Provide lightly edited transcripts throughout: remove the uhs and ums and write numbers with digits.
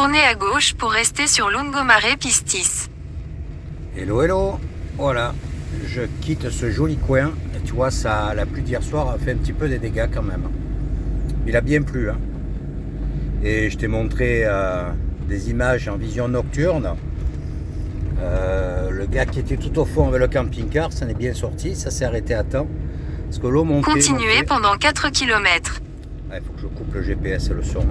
Tournez à gauche pour rester sur Lungomare Pistis. Hello, hello. Voilà, je quitte ce joli coin. Et tu vois, ça, la pluie d'hier soir a fait un petit peu des dégâts quand même. Il a bien plu. Hein. Et je t'ai montré des images en vision nocturne. Le gars qui était tout au fond avec le camping-car, ça en est bien sorti. Ça s'est arrêté à temps. Parce que l'eau montait. Continuez pendant 4 km. Il faut que je coupe le GPS et le son.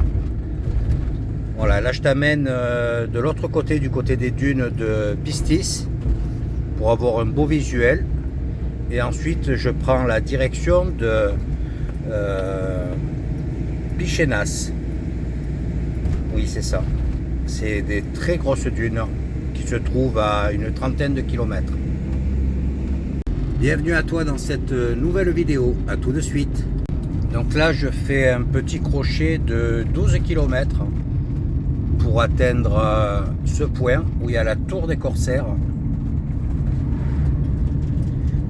Voilà, là je t'amène de l'autre côté, du côté des dunes de Pistis, pour avoir un beau visuel. Et ensuite je prends la direction de Pichénas. Oui, c'est ça. C'est des très grosses dunes qui se trouvent à une trentaine de kilomètres. Bienvenue à toi dans cette nouvelle vidéo. À tout de suite. Donc là je fais un petit crochet de 12 km pour atteindre ce point où il y a la tour des Corsaires.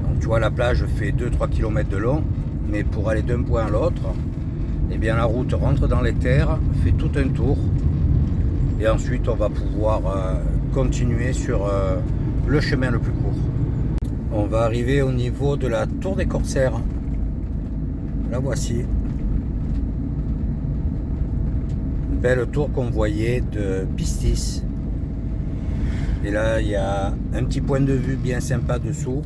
Donc tu vois, la plage fait 2-3 km de long, mais pour aller d'un point à l'autre, eh bien la route rentre dans les terres, fait tout un tour, et ensuite on va pouvoir continuer sur le chemin le plus court. On va arriver au niveau de la tour des Corsaires. La voici. Belle tour qu'on voyait de Pistis. Et là, il y a un petit point de vue bien sympa dessous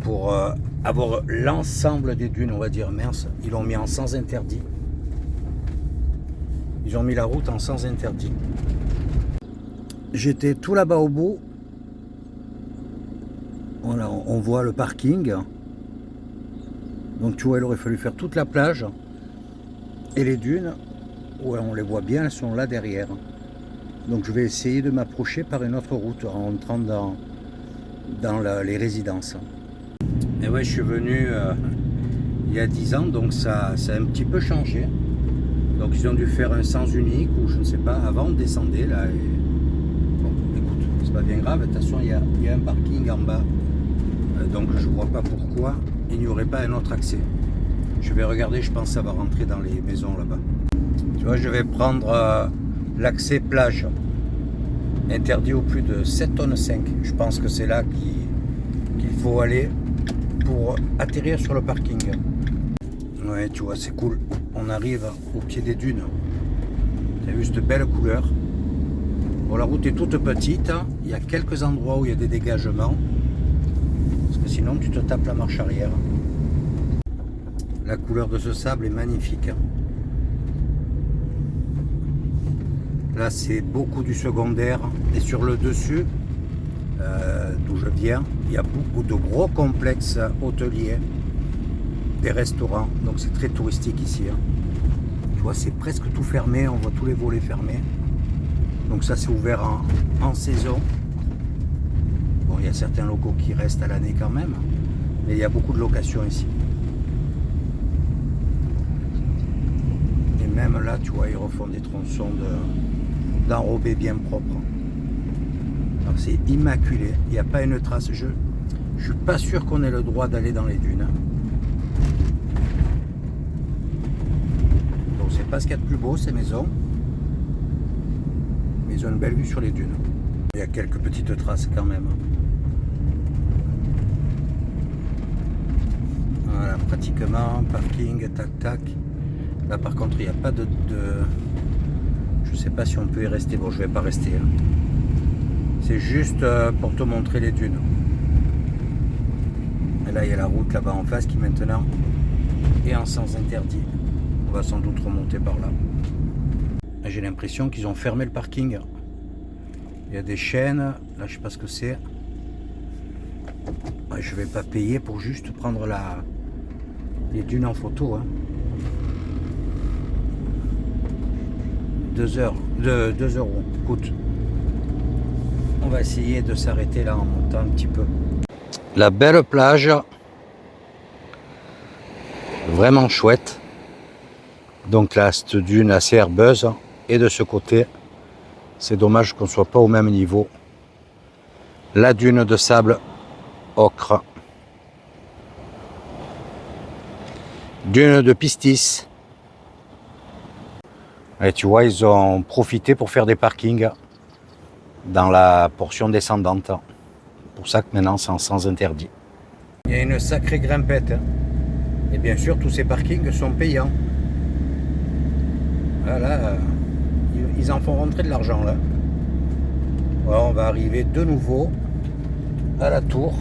pour avoir l'ensemble des dunes, on va dire. Mince, ils l'ont mis en sens interdit. Ils ont mis la route en sens interdit. J'étais tout là-bas au bout. Voilà, on voit le parking. Donc tu vois, il aurait fallu faire toute la plage et les dunes. Ouais, on les voit bien, elles sont là derrière. Donc je vais essayer de m'approcher par une autre route en entrant dans les résidences. Et ouais, je suis venu il y a 10 ans, donc ça a un petit peu changé. Donc ils ont dû faire un sens unique ou je ne sais pas. Avant on descendait là. Et... Bon, écoute, c'est pas bien grave. De toute façon, il y a un parking en bas. Donc je vois pas pourquoi il n'y aurait pas un autre accès. Je vais regarder, je pense que ça va rentrer dans les maisons là-bas. Tu vois, je vais prendre l'accès plage, interdit au plus de 7,5 tonnes. Je pense que c'est là qu'il faut aller pour atterrir sur le parking. Ouais, tu vois, c'est cool. On arrive au pied des dunes. Tu as vu cette belle couleur. Bon, la route est toute petite. Il y a quelques endroits où il y a des dégagements. Parce que sinon, tu te tapes la marche arrière. La couleur de ce sable est magnifique. Là, c'est beaucoup du secondaire. Et sur le dessus, d'où je viens, il y a beaucoup de gros complexes hôteliers, des restaurants. Donc c'est très touristique ici. Tu vois, c'est presque tout fermé. On voit tous les volets fermés. Donc ça, c'est ouvert en saison. Bon, il y a certains locaux qui restent à l'année quand même. Mais il y a beaucoup de locations ici. Et même là, tu vois, ils refont des tronçons d'enrobés bien propres. Alors c'est immaculé, il n'y a pas une trace. Je ne suis pas sûr qu'on ait le droit d'aller dans les dunes. Donc c'est pas ce qu'il y a de plus beau, ces maisons. Mais ils ont une belle vue sur les dunes. Il y a quelques petites traces quand même. Voilà, pratiquement, parking, tac tac. Là par contre il n'y a pas de... Je sais pas si on peut y rester. Bon, je vais pas rester. Hein. C'est juste pour te montrer les dunes. Et là il y a la route là-bas en face qui maintenant est en sens interdit. On va sans doute remonter par là. J'ai l'impression qu'ils ont fermé le parking. Il y a des chaînes. Là je sais pas ce que c'est. Ouais, je vais pas payer pour juste prendre les dunes en photo. Hein. 2 euros. Écoute, on va essayer de s'arrêter là en montant un petit peu. La belle plage, vraiment chouette. Donc là, cette dune assez herbeuse. Et de ce côté, c'est dommage qu'on ne soit pas au même niveau. La dune de sable ocre. Dune de Pistis. Et tu vois, ils ont profité pour faire des parkings dans la portion descendante. C'est pour ça que maintenant c'est en sens interdit. Il y a une sacrée grimpette. Et bien sûr, tous ces parkings sont payants. Voilà, ils en font rentrer de l'argent là. Voilà, on va arriver de nouveau à la tour.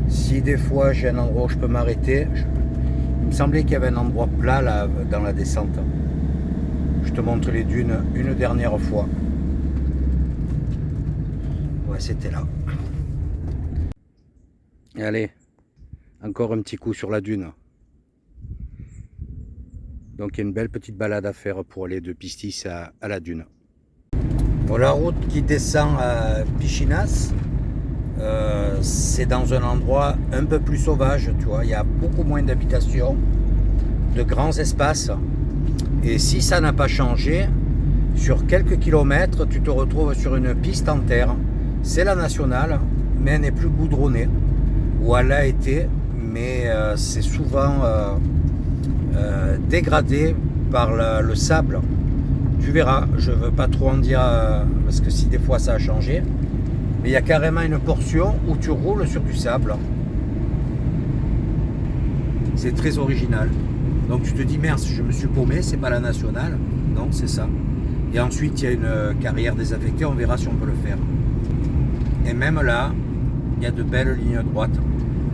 Si des fois j'ai un endroit où je peux m'arrêter, il me semblait qu'il y avait un endroit plat là dans la descente. Je te montre les dunes une dernière fois. Ouais, c'était là. Allez, encore un petit coup sur la dune. Donc il y a une belle petite balade à faire pour aller de Pistis à la dune. Bon, la route qui descend à Pichinas, c'est dans un endroit un peu plus sauvage, tu vois. Il y a beaucoup moins d'habitations, de grands espaces. Et si ça n'a pas changé, sur quelques kilomètres, tu te retrouves sur une piste en terre. C'est la nationale, mais elle n'est plus goudronnée. Ou elle a été, mais c'est souvent dégradé par le sable. Tu verras, je ne veux pas trop en dire, parce que si des fois ça a changé. Mais il y a carrément une portion où tu roules sur du sable. C'est très original. Donc tu te dis, merde, je me suis paumé, c'est pas la nationale. Non, c'est ça. Et ensuite, il y a une carrière désaffectée, on verra si on peut le faire. Et même là, il y a de belles lignes droites.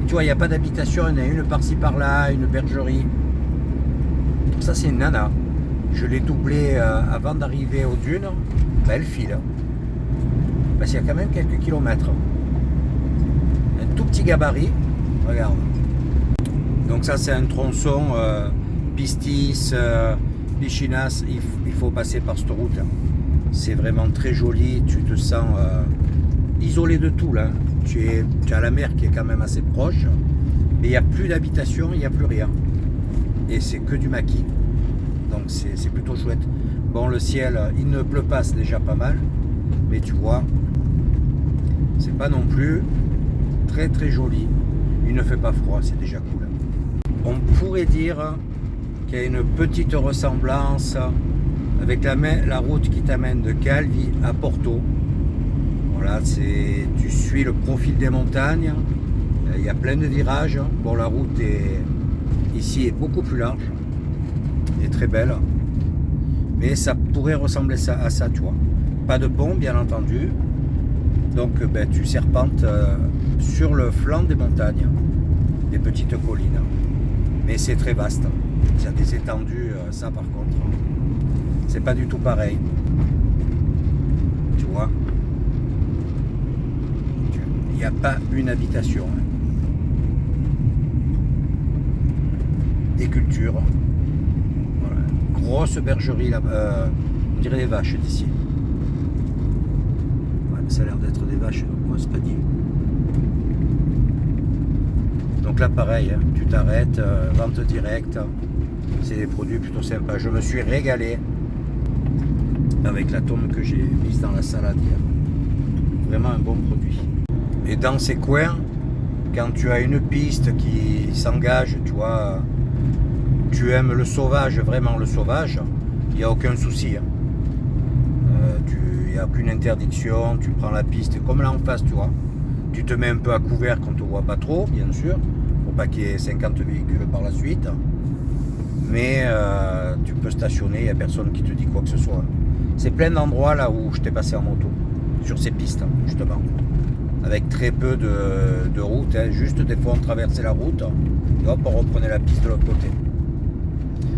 Tu vois, il n'y a pas d'habitation, il y en a une par-ci par-là, une bergerie. Ça, c'est une nana. Je l'ai doublée avant d'arriver aux dunes. Ben, elle file. Parce qu'il y a quand même quelques kilomètres. Un tout petit gabarit. Regarde. Donc ça, c'est un tronçon Pistis, Pichinas. Il faut passer par cette route. C'est vraiment très joli. Tu te sens isolé de tout là. Tu as la mer qui est quand même assez proche. Mais il n'y a plus d'habitation, il n'y a plus rien. Et c'est que du maquis. Donc c'est plutôt chouette. Bon, le ciel, il ne pleut pas, c'est déjà pas mal. Mais tu vois, c'est pas non plus très très joli. Il ne fait pas froid, c'est déjà cool. On pourrait dire qu'il y a une petite ressemblance avec la route qui t'amène de Calvi à Porto. Voilà, tu suis le profil des montagnes. Il y a plein de virages. Bon, la route ici est beaucoup plus large. Elle est très belle. Mais ça pourrait ressembler à ça, tu vois. Pas de pont, bien entendu. Donc tu serpentes sur le flanc des montagnes, des petites collines. Mais c'est très vaste. Il y a des étendues, ça par contre, c'est pas du tout pareil. Tu vois, il n'y a pas une habitation. Des cultures. Voilà. Grosse bergerie là, on dirait des vaches d'ici. Ça a l'air d'être des vaches, moi c'est pas dit. Donc là pareil, hein, tu t'arrêtes, vente directe, c'est des produits plutôt sympas. Je me suis régalé avec la tome que j'ai mise dans la salade hier. Vraiment un bon produit. Et dans ces coins, quand tu as une piste qui s'engage, tu vois, tu aimes le sauvage, vraiment le sauvage, il n'y a aucun souci. Hein. Il n'y a aucune interdiction, tu prends la piste comme là en face, tu vois. Tu te mets un peu à couvert qu'on ne te voit pas trop, bien sûr, pour pas qu'il y ait 50 véhicules par la suite. Mais tu peux stationner, il n'y a personne qui te dit quoi que ce soit. C'est plein d'endroits là où je t'ai passé en moto, sur ces pistes, justement. Avec très peu de route, hein. Juste des fois on traversait la route, et hop, on reprenait la piste de l'autre côté.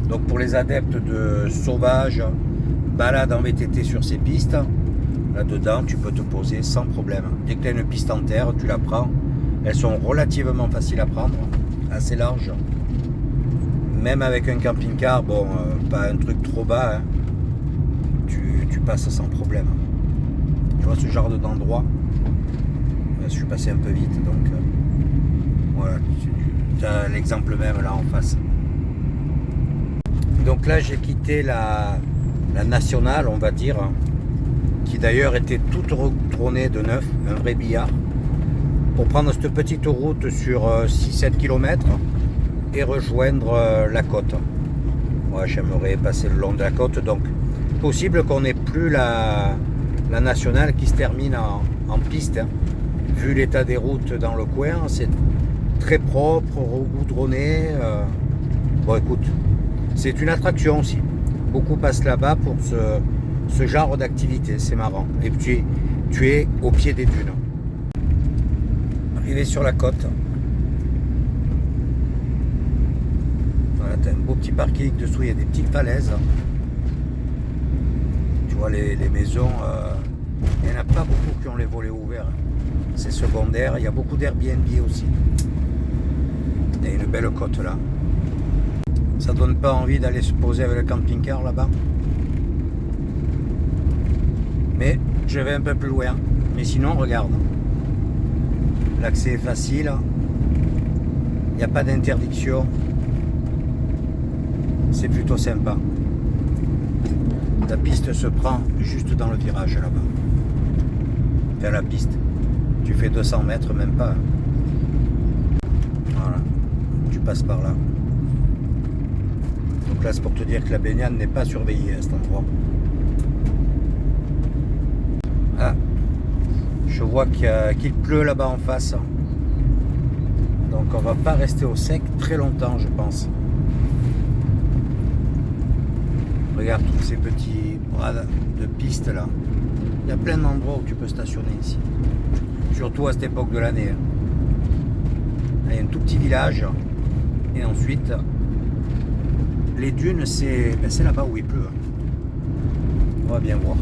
Donc pour les adeptes de sauvage, balade en VTT sur ces pistes, là-dedans, tu peux te poser sans problème. Dès que tu as une piste en terre, tu la prends. Elles sont relativement faciles à prendre, assez larges. Même avec un camping-car, bon, pas un truc trop bas, hein, tu passes sans problème. Tu vois ce genre d'endroit. Je suis passé un peu vite, donc voilà. Tu as l'exemple même là en face. Donc là, j'ai quitté la nationale, on va dire, qui d'ailleurs était toute retournée de neuf, un vrai billard, pour prendre cette petite route sur 6-7 km et rejoindre la côte. Moi, j'aimerais passer le long de la côte. Donc, possible qu'on n'ait plus la nationale qui se termine en piste. Hein. Vu l'état des routes dans le coin, c'est très propre, regoudronné. Bon, écoute, c'est une attraction aussi. Beaucoup passent là-bas pour ce genre d'activité. C'est marrant. Et puis, tu es au pied des dunes. Arrivé sur la côte. Voilà, tu as un beau petit parking dessous, il y a des petites falaises. Tu vois les maisons, il n'y en a pas beaucoup qui ont les volets ouverts. C'est secondaire, il y a beaucoup d'Airbnb aussi. Il y a une belle côte là. Ça donne pas envie d'aller se poser avec le camping-car là-bas. Mais je vais un peu plus loin. Mais sinon, regarde. L'accès est facile. Il n'y a pas d'interdiction. C'est plutôt sympa. La piste se prend juste dans le virage là-bas. Enfin, la piste. Tu fais 200 mètres, même pas. Voilà. Tu passes par là. Donc là, c'est pour te dire que la baignade n'est pas surveillée à cet endroit. Ah. Je vois qu'il pleut là-bas en face. Donc on va pas rester au sec très longtemps, je pense. Regarde tous ces petits bras de piste là. Il y a plein d'endroits où tu peux stationner ici. Surtout à cette époque de l'année. Il y a un tout petit village. Et ensuite, les dunes, c'est là-bas où il pleut. On va bien voir.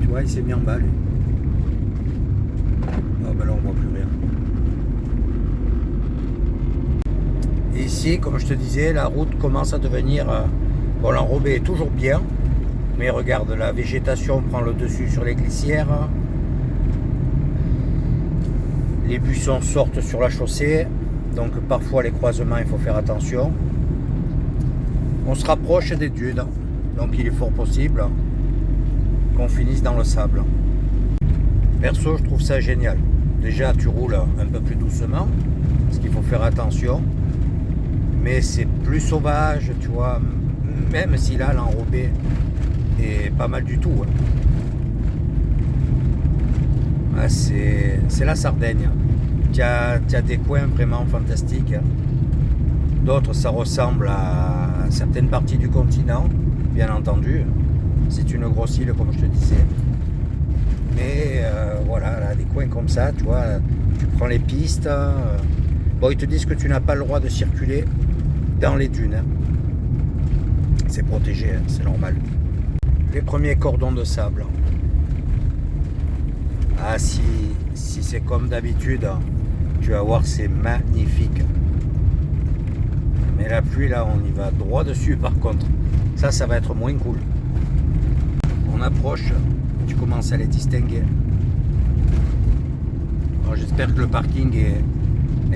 Tu vois, il s'est mis en bas lui. Oh ben là on voit plus rien. Et ici, comme je te disais, la route commence à devenir... Bon, l'enrobé est toujours bien, mais regarde, la végétation prend le dessus sur les glissières. Les buissons sortent sur la chaussée, donc parfois les croisements, il faut faire attention. On se rapproche des dunes, donc il est fort possible qu'on finisse dans le sable. Perso, je trouve ça génial. Déjà, tu roules un peu plus doucement, parce qu'il faut faire attention. Mais c'est plus sauvage, tu vois, même si là, l'enrobé est pas mal du tout. Hein. Ah, c'est la Sardaigne. Tu as des coins vraiment fantastiques. Hein. D'autres, ça ressemble à certaines parties du continent, bien entendu. C'est une grosse île, comme je te disais. Mais voilà, là, des coins comme ça, tu vois, tu prends les pistes. Bon, ils te disent que tu n'as pas le droit de circuler dans les dunes. Hein. C'est protégé, hein, c'est normal. Les premiers cordons de sable. Ah, si c'est comme d'habitude, tu vas voir, c'est magnifique. Mais la pluie, là, on y va droit dessus, par contre. Ça va être moins cool. On approche, tu commences à les distinguer. Alors, j'espère que le parking est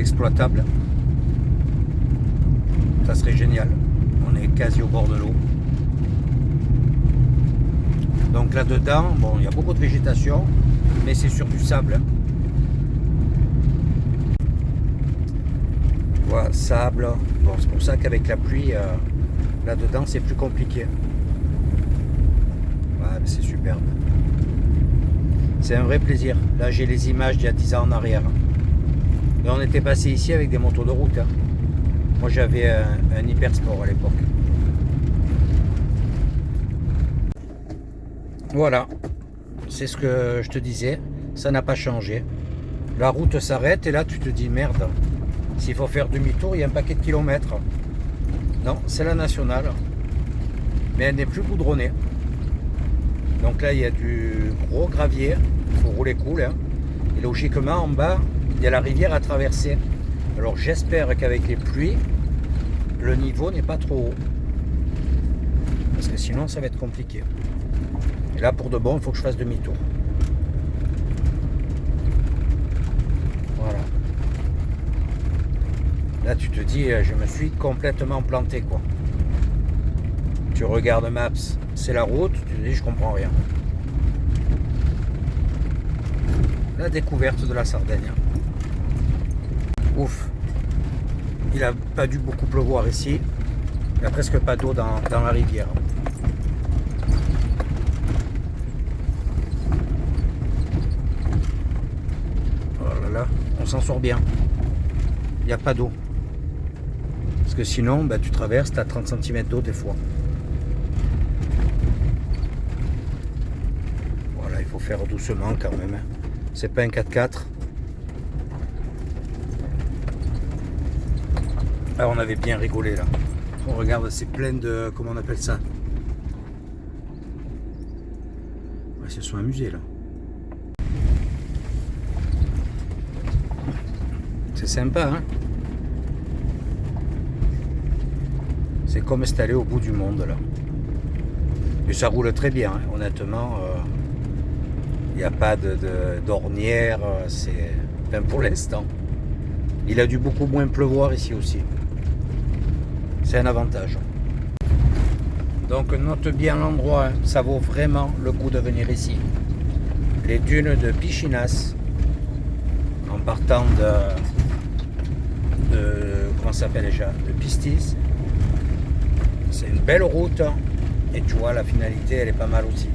exploitable. Ça serait génial. On est quasi au bord de l'eau. Donc là-dedans, bon, il y a beaucoup de végétation, mais c'est sur du sable. Hein. Voilà, sable. Bon, c'est pour ça qu'avec la pluie, là-dedans, c'est plus compliqué. Voilà, c'est superbe. C'est un vrai plaisir. Là, j'ai les images d'il y a 10 ans en arrière. Et on était passé ici avec des motos de route. Hein. Moi, j'avais un Hypersport à l'époque. Voilà. C'est ce que je te disais. Ça n'a pas changé. La route s'arrête et là, tu te dis merde. S'il faut faire demi-tour, il y a un paquet de kilomètres. Non, c'est la nationale. Mais elle n'est plus goudronnée. Donc là, il y a du gros gravier. Il faut rouler cool. Hein. Et logiquement, en bas, il y a la rivière à traverser. Alors j'espère qu'avec les pluies, le niveau n'est pas trop haut. Parce que sinon, ça va être compliqué. Et là, pour de bon, il faut que je fasse demi-tour. Voilà. Là, tu te dis, je me suis complètement planté, quoi. Tu regardes Maps, c'est la route, tu te dis, je comprends rien. La découverte de la Sardaigne. Ouf. Il n'a pas dû beaucoup pleuvoir ici. Il n'y a presque pas d'eau dans la rivière. Oh là là, on s'en sort bien. Il n'y a pas d'eau. Parce que sinon, bah, tu traverses, tu as 30 cm d'eau des fois. Voilà, il faut faire doucement quand même. Hein. C'est pas un 4x4. Ah, on avait bien rigolé là. On regarde, c'est plein de... Comment on appelle ça? Ouais, ils se sont amusés là. C'est sympa, hein? C'est comme s'installer au bout du monde là. Et ça roule très bien, hein. Honnêtement. Il n'y a pas d'ornière. C'est... Enfin, pour l'instant. Il a dû beaucoup moins pleuvoir ici aussi. C'est un avantage. Donc note bien l'endroit, hein. Ça vaut vraiment le coup de venir ici. Les dunes de Pichinas, en partant de comment ça s'appelle déjà, de Pistis. C'est une belle route et tu vois la finalité elle est pas mal aussi.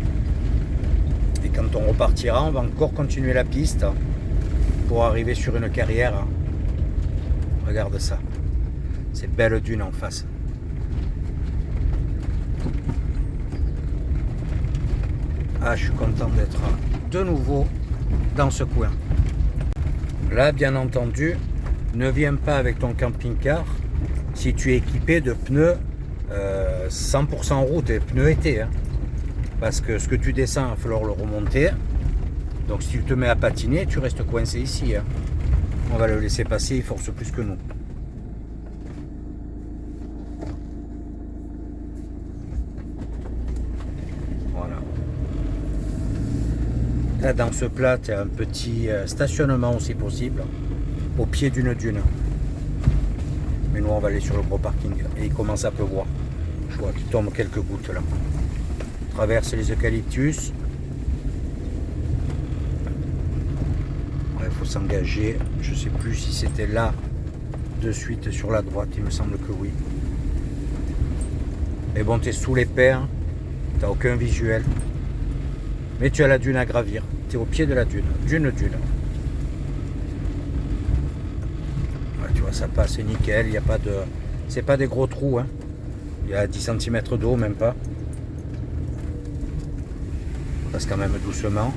Et quand on repartira, on va encore continuer la piste pour arriver sur une carrière. Regarde ça. Ces belles dunes en face. Ah, je suis content d'être de nouveau dans ce coin. Là, bien entendu, ne viens pas avec ton camping-car si tu es équipé de pneus 100% route et pneus été. Hein. Parce que ce que tu descends, il va falloir le remonter. Donc si tu te mets à patiner, tu restes coincé ici. Hein. On va le laisser passer, il force plus que nous. Là, dans ce plat, il y a un petit stationnement aussi possible, au pied d'une dune. Mais nous, on va aller sur le gros parking. Et il commence à pleuvoir. Je vois qu'il tombe quelques gouttes là. On traverse les eucalyptus. Il faut s'engager. Je ne sais plus si c'était là, de suite sur la droite. Il me semble que oui. Mais bon, tu es sous les pins. Tu n'as aucun visuel. Mais tu as la dune à gravir. Tu es au pied de la dune. Dune. Ouais, tu vois, ça passe, c'est nickel. Il y a pas de... C'est pas des gros trous. Hein. Il y a 10 cm d'eau, même pas. On passe quand même doucement.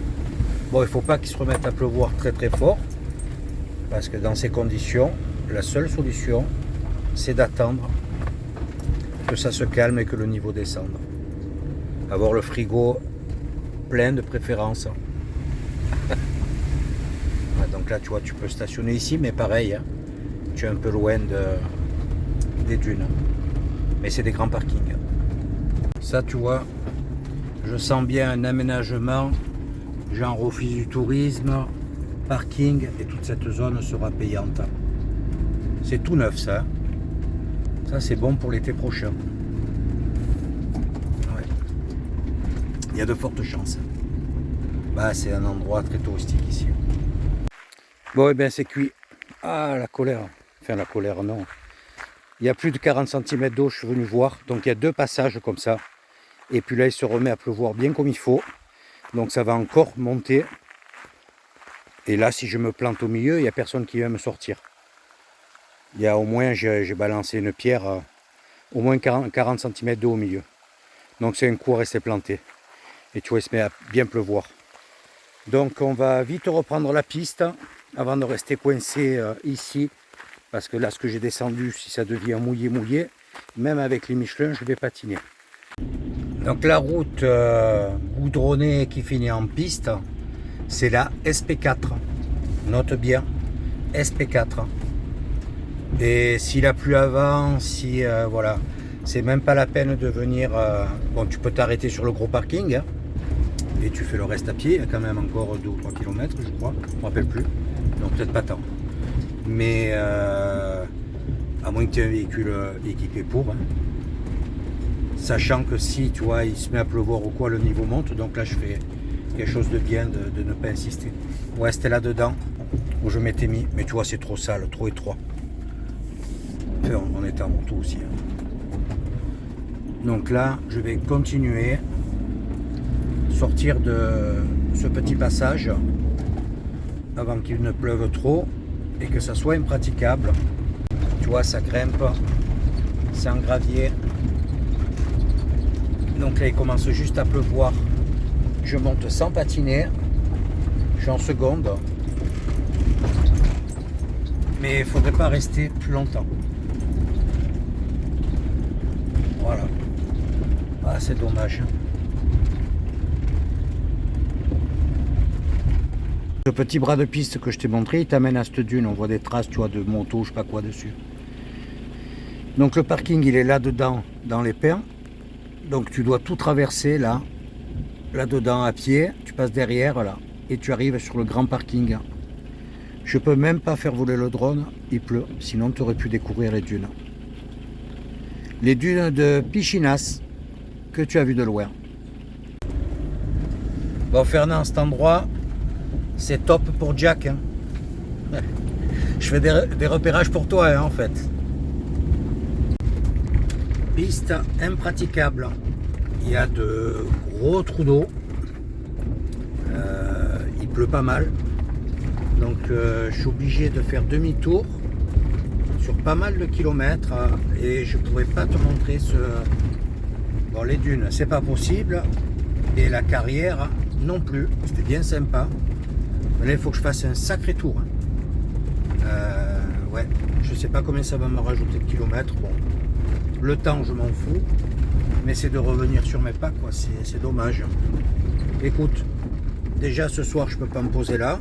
Bon, il ne faut pas qu'il se remette à pleuvoir très très fort. Parce que dans ces conditions, la seule solution, c'est d'attendre que ça se calme et que le niveau descende. Avoir le frigo plein de préférence. Ouais, donc là, tu vois, tu peux stationner ici, mais pareil, hein, tu es un peu loin des dunes. Mais c'est des grands parkings. Ça, tu vois, je sens bien un aménagement, genre office du tourisme, parking, et toute cette zone sera payante. C'est tout neuf, ça. Ça, c'est bon pour l'été prochain. Il y a de fortes chances. Bah, c'est un endroit très touristique ici. Bon, et bien c'est cuit. Ah, la colère. Enfin, la colère, non. Il y a plus de 40 cm d'eau, je suis venu voir. Donc, il y a deux passages comme ça. Et puis là, il se remet à pleuvoir bien comme il faut. Donc, ça va encore monter. Et là, si je me plante au milieu, il n'y a personne qui va me sortir. Il y a au moins, j'ai balancé une pierre, au moins 40 cm d'eau au milieu. Donc, c'est un coup à rester planté. Et tu vois, il se met à bien pleuvoir. Donc on va vite reprendre la piste avant de rester coincé ici. Parce que là, ce que j'ai descendu, si ça devient mouillé, même avec les Michelin, je vais patiner. Donc la route goudronnée qui finit en piste, c'est la SP4. Note bien, SP4. Et s'il a plu avant, si voilà, c'est même pas la peine de venir. Bon, tu peux t'arrêter sur le gros parking. Hein, et tu fais le reste à pied, il y a quand même encore 2 ou 3 km je crois, je ne me rappelle plus, donc peut-être pas tant. Mais à moins que tu aies un véhicule équipé pour, hein. Sachant que si tu vois il se met à pleuvoir ou quoi, le niveau monte, donc là je fais quelque chose de bien de ne pas insister. Ouais, c'était là dedans où je m'étais mis, mais tu vois c'est trop sale, trop étroit. Enfin, on était en moto aussi. Hein. Donc là, je vais continuer, sortir de ce petit passage avant qu'il ne pleuve trop et que ça soit impraticable. Tu vois, ça grimpe, c'est en gravier. Donc là, il commence juste à pleuvoir. Je monte sans patiner. Je suis en seconde. Mais il ne faudrait pas rester plus longtemps. Voilà. Ah, c'est dommage. Ce petit bras de piste que je t'ai montré, il t'amène à cette dune. On voit des traces, tu vois, de moto, je sais pas quoi dessus. Donc le parking, il est là-dedans, dans les pins. Donc tu dois tout traverser là, là-dedans à pied. Tu passes derrière là, et tu arrives sur le grand parking. Je peux même pas faire voler le drone, il pleut. Sinon tu aurais pu découvrir les dunes. Les dunes de Pichinas, que tu as vu de loin. Bon Fernand, cet endroit, c'est top pour Jack. Hein. Je fais des repérages pour toi hein, en fait. Piste impraticable. Il y a de gros trous d'eau. Il pleut pas mal. Donc je suis obligé de faire demi-tour sur pas mal de kilomètres et je pourrais pas te montrer bon, les dunes, c'est pas possible. Et la carrière non plus. C'était bien sympa. Là, il faut que je fasse un sacré tour. Ouais, je sais pas combien ça va me rajouter de kilomètres. Bon, le temps, je m'en fous. Mais c'est de revenir sur mes pas, quoi. C'est dommage. Écoute, déjà ce soir, je peux pas me poser là.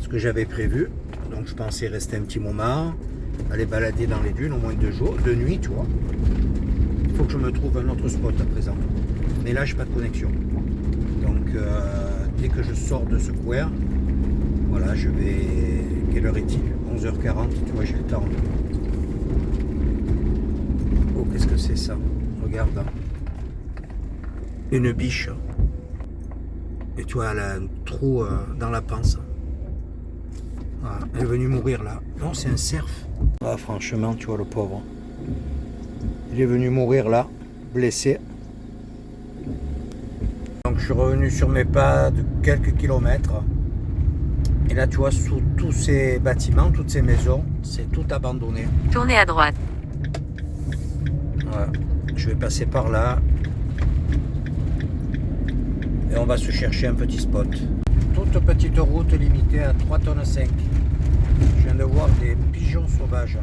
Ce que j'avais prévu. Donc, je pensais rester un petit moment. Aller balader dans les dunes au moins 2 jours, 2 nuits, tu vois. Il faut que je me trouve un autre spot à présent. Mais là, j'ai pas de connexion. Donc, dès que je sors de ce coin, voilà, je vais... Quelle heure est-il? 11h40, tu vois, j'ai le temps. Oh, qu'est-ce que c'est ça? Regarde. Hein. Une biche. Et tu vois, elle a un trou dans la panse. Voilà, elle est venue mourir là. Non, c'est un cerf. Ah, franchement, tu vois, le pauvre. Il est venu mourir là, blessé. Donc, je suis revenu sur mes pas de quelques kilomètres. Et là, tu vois, sous tous ces bâtiments, toutes ces maisons, c'est tout abandonné. Tournez à droite. Voilà. Je vais passer par là. Et on va se chercher un petit spot. Toute petite route limitée à 3,5 tonnes. Je viens de voir des pigeons sauvages.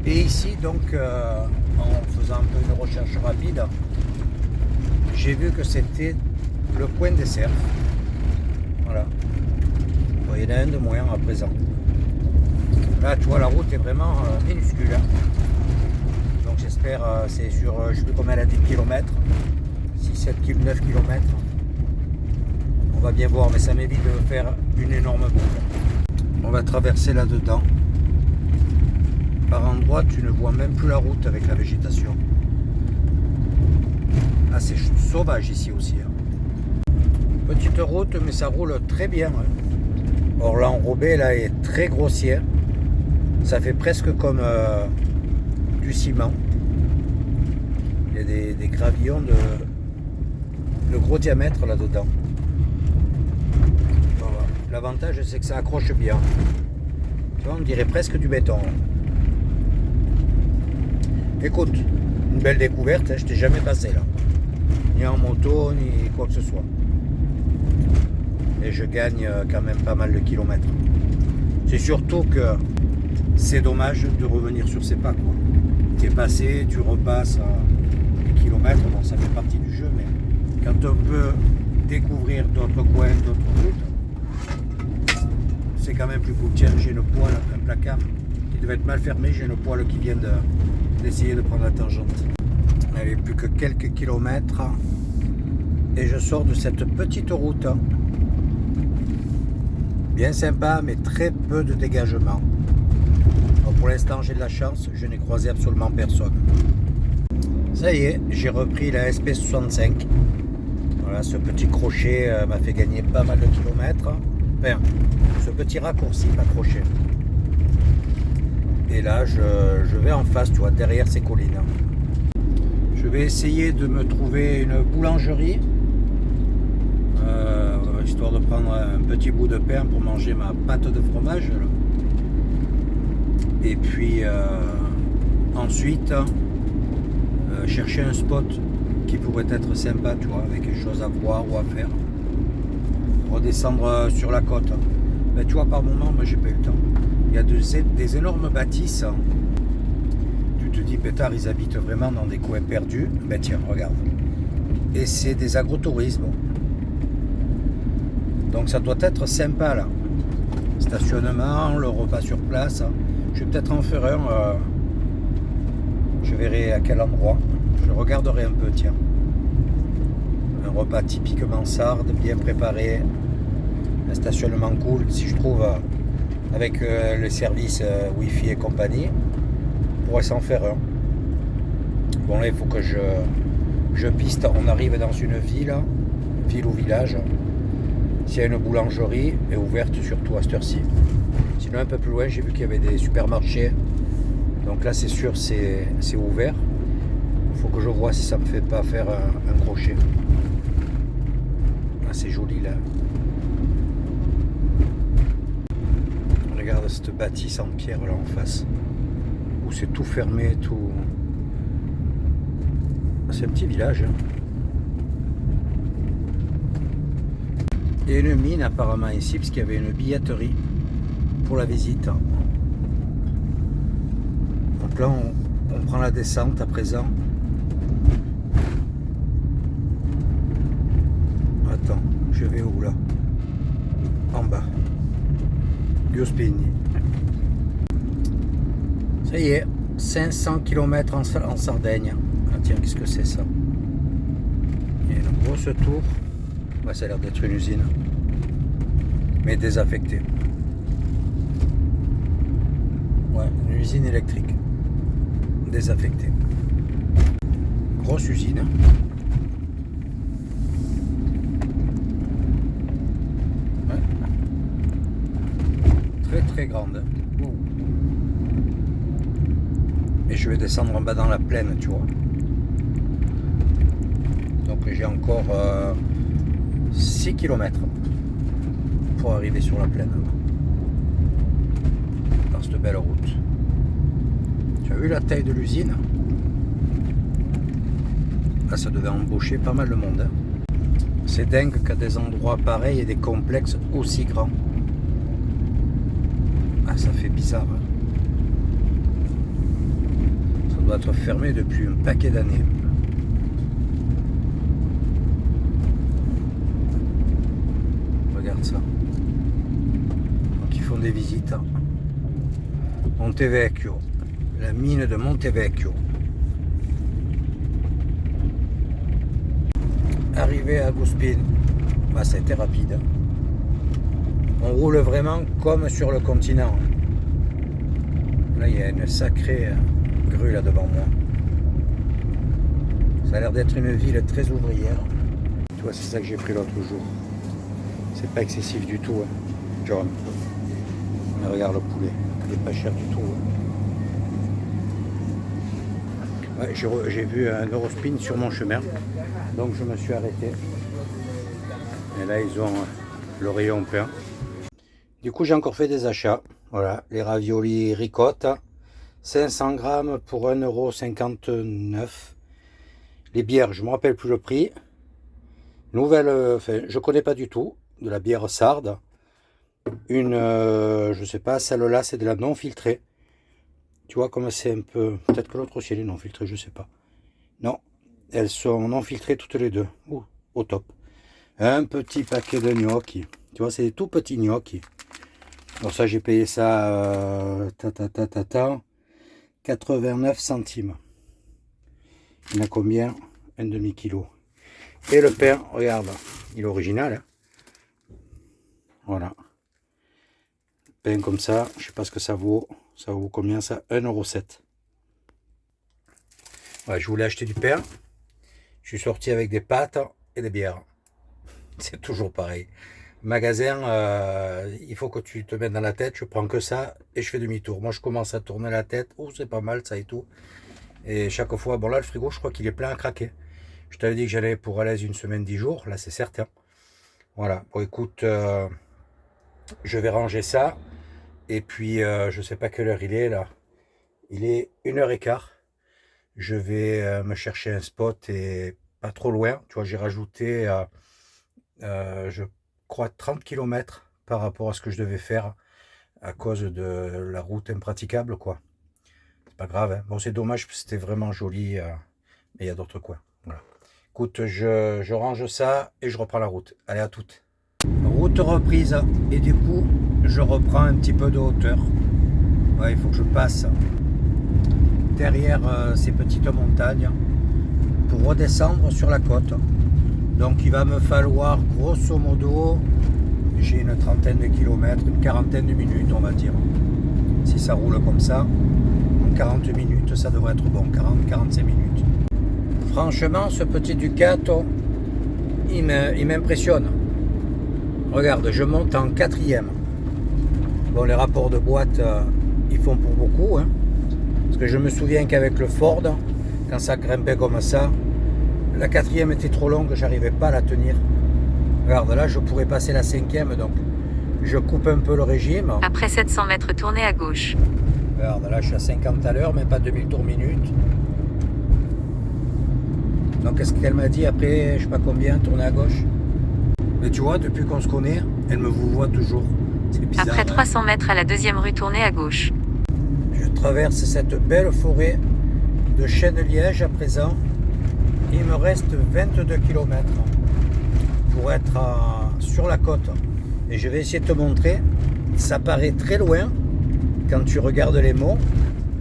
Et ici, donc, en faisant un peu une recherche rapide, j'ai vu que c'était le coin des cerfs. Voilà. Bon, il y en a un de moins à présent. Là, tu vois, la route est vraiment minuscule. Hein. Donc j'espère, c'est sur, je ne sais plus combien elle a dit kilomètres, 6, 7, 9 km. On va bien voir, mais ça m'évite de faire une énorme boucle. On va traverser là-dedans. Par endroits, tu ne vois même plus la route avec la végétation. Ah, c'est sauvage ici aussi. Hein. Petite route, mais ça roule très bien. Hein. Or, l'enrobé là est très grossier. Ça fait presque comme du ciment. Il y a des gravillons de gros diamètre là-dedans. Voilà. L'avantage, c'est que ça accroche bien. Tu vois, on dirait presque du béton. Écoute, une belle découverte, hein, je t'ai jamais passé là. Ni en moto, ni quoi que ce soit. Et je gagne quand même pas mal de kilomètres. C'est surtout que c'est dommage de revenir sur ses pas, quoi. Tu es passé, tu repasses des kilomètres, bon ça fait partie du jeu, mais quand on peut découvrir d'autres coins, d'autres routes, c'est quand même plus cool. Tiens, j'ai une poêle, un placard qui devait être mal fermé, j'ai une poêle qui vient d'essayer de prendre la tangente. Il n'y avait plus que quelques kilomètres et je sors de cette petite route. Bien sympa, mais très peu de dégagement. Alors pour l'instant, j'ai de la chance, je n'ai croisé absolument personne. Ça y est, j'ai repris la SP65. Voilà, ce petit crochet m'a fait gagner pas mal de kilomètres. Enfin, ce petit raccourci, pas crochet. Et là, je vais en face, tu vois, derrière ces collines. Je vais essayer de me trouver une boulangerie, histoire de prendre un petit bout de pain pour manger ma pâte de fromage. Là. Et puis ensuite chercher un spot qui pourrait être sympa, tu vois, avec quelque chose à voir ou à faire. Redescendre sur la côte. Ben, tu vois, par moment, moi j'ai pas eu le temps. Il y a des énormes bâtisses. Tu te dis, pétard, ils habitent vraiment dans des coins perdus. Ben tiens, regarde. Et c'est des agrotourismes. Donc ça doit être sympa là. Stationnement, le repas sur place. Je vais peut-être en faire un. Je verrai à quel endroit. Je regarderai un peu, tiens. Un repas typiquement sarde, bien préparé. Un stationnement cool. Si je trouve avec le service Wi-Fi et compagnie, on pourrait s'en faire un. Bon là il faut que je piste. On arrive dans une ville ou village. S'il y a une boulangerie est ouverte surtout à cette heure-ci. Sinon un peu plus loin j'ai vu qu'il y avait des supermarchés. Donc là c'est sûr c'est ouvert. Il faut que je vois si ça me fait pas faire un crochet. Ah, c'est joli là. Regarde cette bâtisse en pierre là en face. Où c'est tout fermé, tout. C'est un petit village. Il y a une mine apparemment ici, parce qu'il y avait une billetterie pour la visite. Donc là, on prend la descente à présent. Attends, je vais où là? En bas. Guspini. Ça y est, 500 km en Sardaigne. Ah tiens, qu'est-ce que c'est ça? Il y a une grosse tour. Ouais, ça a l'air d'être une usine. Mais désaffectée. Ouais, une usine électrique. Désaffectée. Grosse usine. Ouais. Très très grande. Wow. Et je vais descendre en bas dans la plaine, tu vois. Donc j'ai encore 6 km pour arriver sur la plaine. Dans cette belle route. Tu as vu la taille de l'usine? Là, ça devait embaucher pas mal de monde. Hein. C'est dingue qu'à des endroits pareils et des complexes aussi grands. Ah, ça fait bizarre. Hein. Ça doit être fermé depuis un paquet d'années. Regarde ça. Donc ils font des visites. Hein. Montevecchio. La mine de Montevecchio. Arrivé à Guspin. Bah, ça a été rapide. Hein. On roule vraiment comme sur le continent. Là, il y a une sacrée grue là devant moi. Ça a l'air d'être une ville très ouvrière. Tu vois, c'est ça que j'ai pris l'autre jour. C'est pas excessif du tout, hein. John. Mais regarde le poulet, il est pas cher du tout. Hein. Ouais, j'ai vu un Eurospin sur mon chemin, donc je me suis arrêté. Et là, ils ont le rayon pain. Du coup, j'ai encore fait des achats. Voilà, les raviolis ricotta, 500 grammes pour 1,59 €. Les bières, je ne me rappelle plus le prix. Nouvelle, enfin, je connais pas du tout, de la bière sarde. Une, je sais pas, celle-là, c'est de la non filtrée. Tu vois comme c'est un peu... Peut-être que l'autre aussi, elle est non filtrée, je sais pas. Non, elles sont non filtrées toutes les deux. Ouh, au top. Un petit paquet de gnocchi. Tu vois, c'est des tout petits gnocchi. Alors ça, j'ai payé ça 89 centimes. Il y en a combien? Un demi-kilo. Et le pain, regarde, il est original. Hein. Voilà. Le pain comme ça, je sais pas ce que ça vaut. Ça vaut combien ça? 1,07 €. Ouais, je voulais acheter du pain. Je suis sorti avec des pâtes et des bières. C'est toujours pareil. Magasin, il faut que tu te mettes dans la tête. Je prends que ça et je fais demi-tour. Moi, je commence à tourner la tête. Oh, c'est pas mal ça et tout. Et chaque fois, bon là le frigo je crois qu'il est plein à craquer. Je t'avais dit que j'allais pour à l'aise une semaine, 10 jours, là c'est certain. Voilà, bon écoute, je vais ranger ça. Et puis je sais pas quelle heure il est là. Il est 1h15. Je vais me chercher un spot et pas trop loin. Tu vois, j'ai rajouté, je crois, 30 km par rapport à ce que je devais faire à cause de la route impraticable, quoi. C'est pas grave, hein. Bon, c'est dommage, parce que c'était vraiment joli, mais il y a d'autres coins. Voilà. Écoute, je range ça et je reprends la route. Allez, à toutes. Route reprise. Et du coup, je reprends un petit peu de hauteur. Ouais, il faut que je passe derrière ces petites montagnes pour redescendre sur la côte. Donc il va me falloir grosso modo, j'ai une trentaine de kilomètres, une quarantaine de minutes on va dire. Si ça roule comme ça, en 40 minutes ça devrait être bon, 40-45 minutes. Franchement ce petit Ducato, il m'impressionne. Regarde, je monte en 4e. Bon, les rapports de boîte, ils font pour beaucoup, hein. Parce que je me souviens qu'avec le Ford, quand ça grimpait comme ça, la 4e était trop longue, j'arrivais pas à la tenir. Regarde, là je pourrais passer la 5e, donc je coupe un peu le régime. Après 700 mètres, tournez à gauche. Regarde, là je suis à 50 à l'heure, même pas 2000 tours minute. Donc qu'est-ce qu'elle m'a dit après, je sais pas combien, tourner à gauche. Mais tu vois, depuis qu'on se connaît, elle me vous voit toujours. C'est bizarre. Après 300 mètres à la 2e rue, tournez à gauche. Je traverse cette belle forêt de chênes-liège à présent. Il me reste 22 km pour être sur la côte. Et je vais essayer de te montrer. Ça paraît très loin quand tu regardes les monts,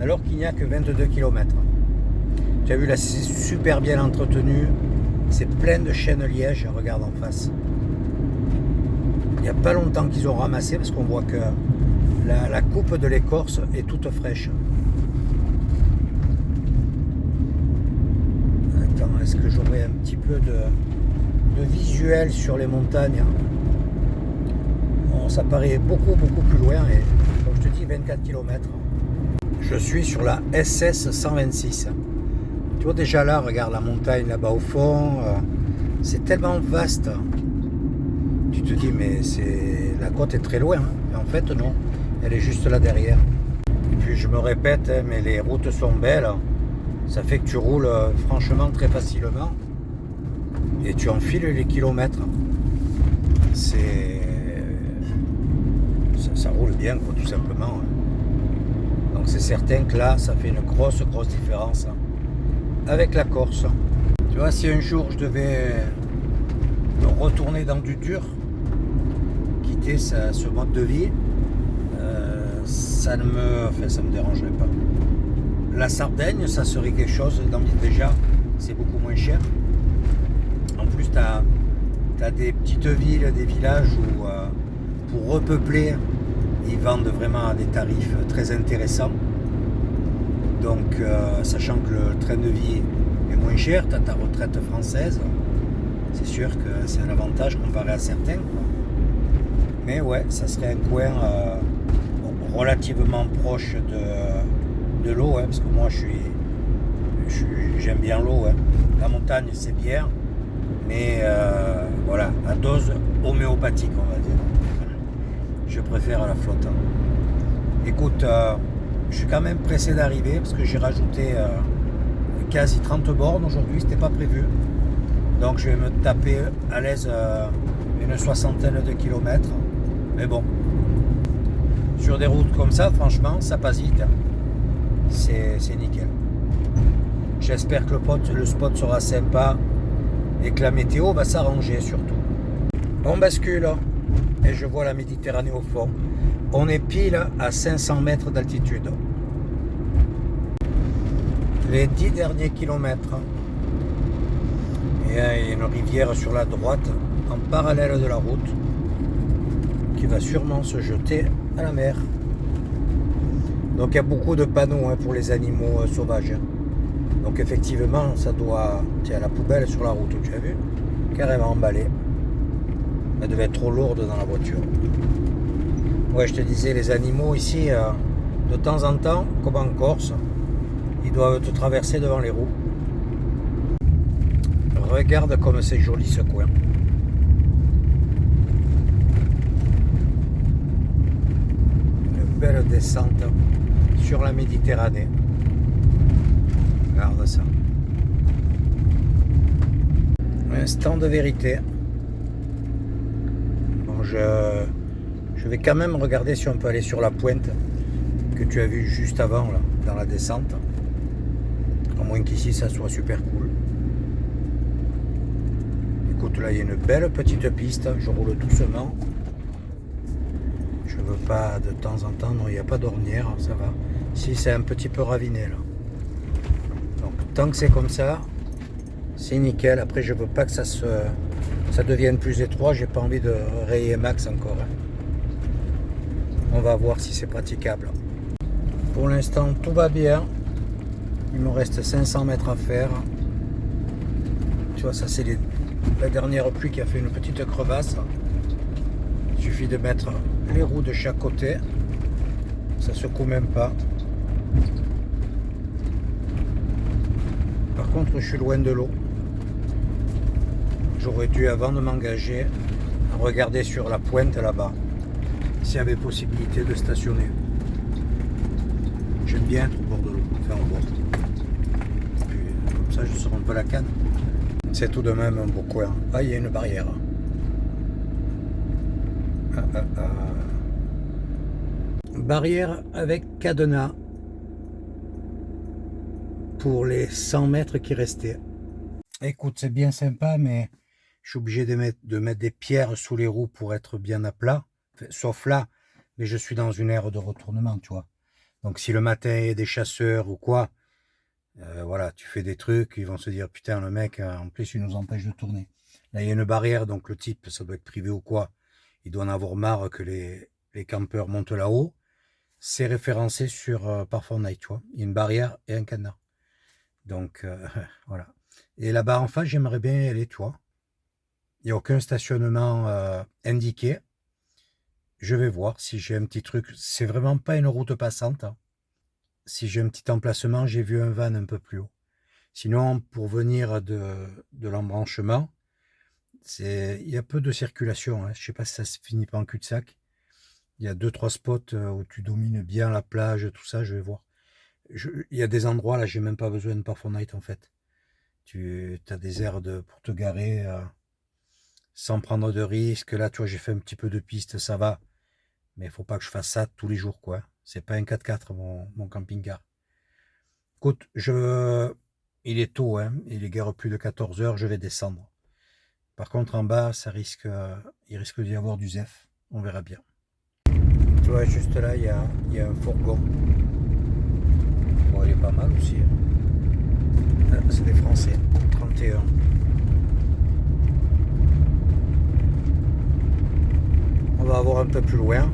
alors qu'il n'y a que 22 km. Tu as vu là, c'est super bien entretenu. C'est plein de chênes-liège. Regarde en face. Il n'y a pas longtemps qu'ils ont ramassé parce qu'on voit que la coupe de l'écorce est toute fraîche. Attends, est-ce que j'aurai un petit peu de visuel sur les montagnes? Bon, ça paraît beaucoup plus loin et comme je te dis 24 km. Je suis sur la SS 126. Tu vois déjà là, regarde la montagne là-bas au fond. C'est tellement vaste. Tu te dis mais la côte est très loin. Et en fait non. Elle est juste là derrière. Et puis je me répète, hein, mais les routes sont belles. Ça fait que tu roules franchement très facilement. Et tu enfiles les kilomètres. Ça roule bien, quoi, tout simplement. Donc c'est certain que là, ça fait une grosse différence avec la Corse. Tu vois, si un jour je devais retourner dans du dur, quitter ce mode de vie, ça ne me dérangerait pas. La Sardaigne, ça serait quelque chose d'envie. Déjà, c'est beaucoup moins cher. En plus, tu as des petites villes, des villages où, pour repeupler, ils vendent vraiment à des tarifs très intéressants. Donc, sachant que le train de vie est moins cher, tu as ta retraite française. C'est sûr que c'est un avantage comparé à certains, quoi. Mais ouais, ça serait un coin relativement proche de l'eau, hein, parce que moi j'aime bien l'eau, hein. La montagne c'est bien, mais voilà, à dose homéopathique on va dire. Je préfère la flotte. Écoute, je suis quand même pressé d'arriver parce que j'ai rajouté quasi 30 bornes aujourd'hui, c'était pas prévu. Donc je vais me taper à l'aise une soixantaine de kilomètres. Mais bon, sur des routes comme ça, franchement, ça passe vite. C'est nickel. J'espère que le spot sera sympa et que la météo va s'arranger surtout. On bascule et je vois la Méditerranée au fond. On est pile à 500 mètres d'altitude. Les 10 derniers kilomètres. Et il y a une rivière sur la droite en parallèle de la route qui va sûrement se jeter à la mer. Donc il y a beaucoup de panneaux, hein, pour les animaux sauvages. Donc effectivement ça doit... Tiens, la poubelle sur la route, tu as vu? Carrément emballée. Elle devait être trop lourde dans la voiture. Ouais, je te disais, les animaux ici, de temps en temps, comme en Corse, Ils doivent te traverser devant les roues. Regarde comme c'est joli ce coin. Une belle descente sur la Méditerranée. Regarde ça. Instant de vérité. Bon, je vais quand même regarder si on peut aller sur la pointe que tu as vue juste avant là, dans la descente. À moins qu'ici ça soit super cool. Écoute, là il y a une belle petite piste. Je roule doucement. Je veux pas de temps en temps. Non, il n'y a pas d'ornière, ça va. Si, c'est un petit peu raviné là. Donc tant que c'est comme ça, c'est nickel. Après, je veux pas que ça devienne plus étroit. J'ai pas envie de rayer max encore. Hein. On va voir si c'est praticable. Pour l'instant, tout va bien. Il me reste 500 mètres à faire. Tu vois, ça c'est la dernière pluie qui a fait une petite crevasse. Il suffit de mettre les roues de chaque côté. Ça secoue même pas. Par contre, je suis loin de l'eau. J'aurais dû, avant de m'engager, regarder sur la pointe là-bas s'il y avait possibilité de stationner. J'aime bien être au bord de l'eau, enfin au bord. Puis, comme ça, je sors un peu la canne. C'est tout de même un beau coin. Ah, il y a une barrière. Barrière avec cadenas pour les 100 mètres qui restaient. Écoute, c'est bien sympa, mais je suis obligé de mettre des pierres sous les roues pour être bien à plat. Enfin, sauf là, mais je suis dans une aire de retournement, tu vois. Donc si le matin il y a des chasseurs ou quoi, voilà, tu fais des trucs, ils vont se dire putain le mec, en plus il nous empêche de tourner. Là il y a une barrière, donc le type, ça doit être privé ou quoi, il doit en avoir marre que les campeurs montent là-haut. C'est référencé sur par Fortnite, tu vois. Il y a une barrière et un cadenas. Donc voilà. Et là-bas en face, j'aimerais bien y aller, tu vois. Il n'y a aucun stationnement indiqué. Je vais voir si j'ai un petit truc. C'est vraiment pas une route passante. Hein. Si j'ai un petit emplacement, j'ai vu un van un peu plus haut. Sinon, pour venir de l'embranchement, il y a peu de circulation. Hein. Je sais pas si ça se finit pas en cul-de-sac. Il y a 2-3 spots où tu domines bien la plage, tout ça, je vais voir. Il y a des endroits, là, j'ai même pas besoin de Parfonite, en fait. Tu as des aires pour te garer sans prendre de risques. Là, tu vois, j'ai fait un petit peu de piste, ça va. Mais il faut pas que je fasse ça tous les jours, quoi. C'est pas un 4x4, mon camping-car. Écoute, il est tôt, hein. Il est guère plus de 14 heures, je vais descendre. Par contre, en bas, il risque d'y avoir du zef. On verra bien. Tu vois, juste là, il y a un fourgon. Bon, il est pas mal aussi. Hein. C'est des Français. 31. On va avoir un peu plus loin.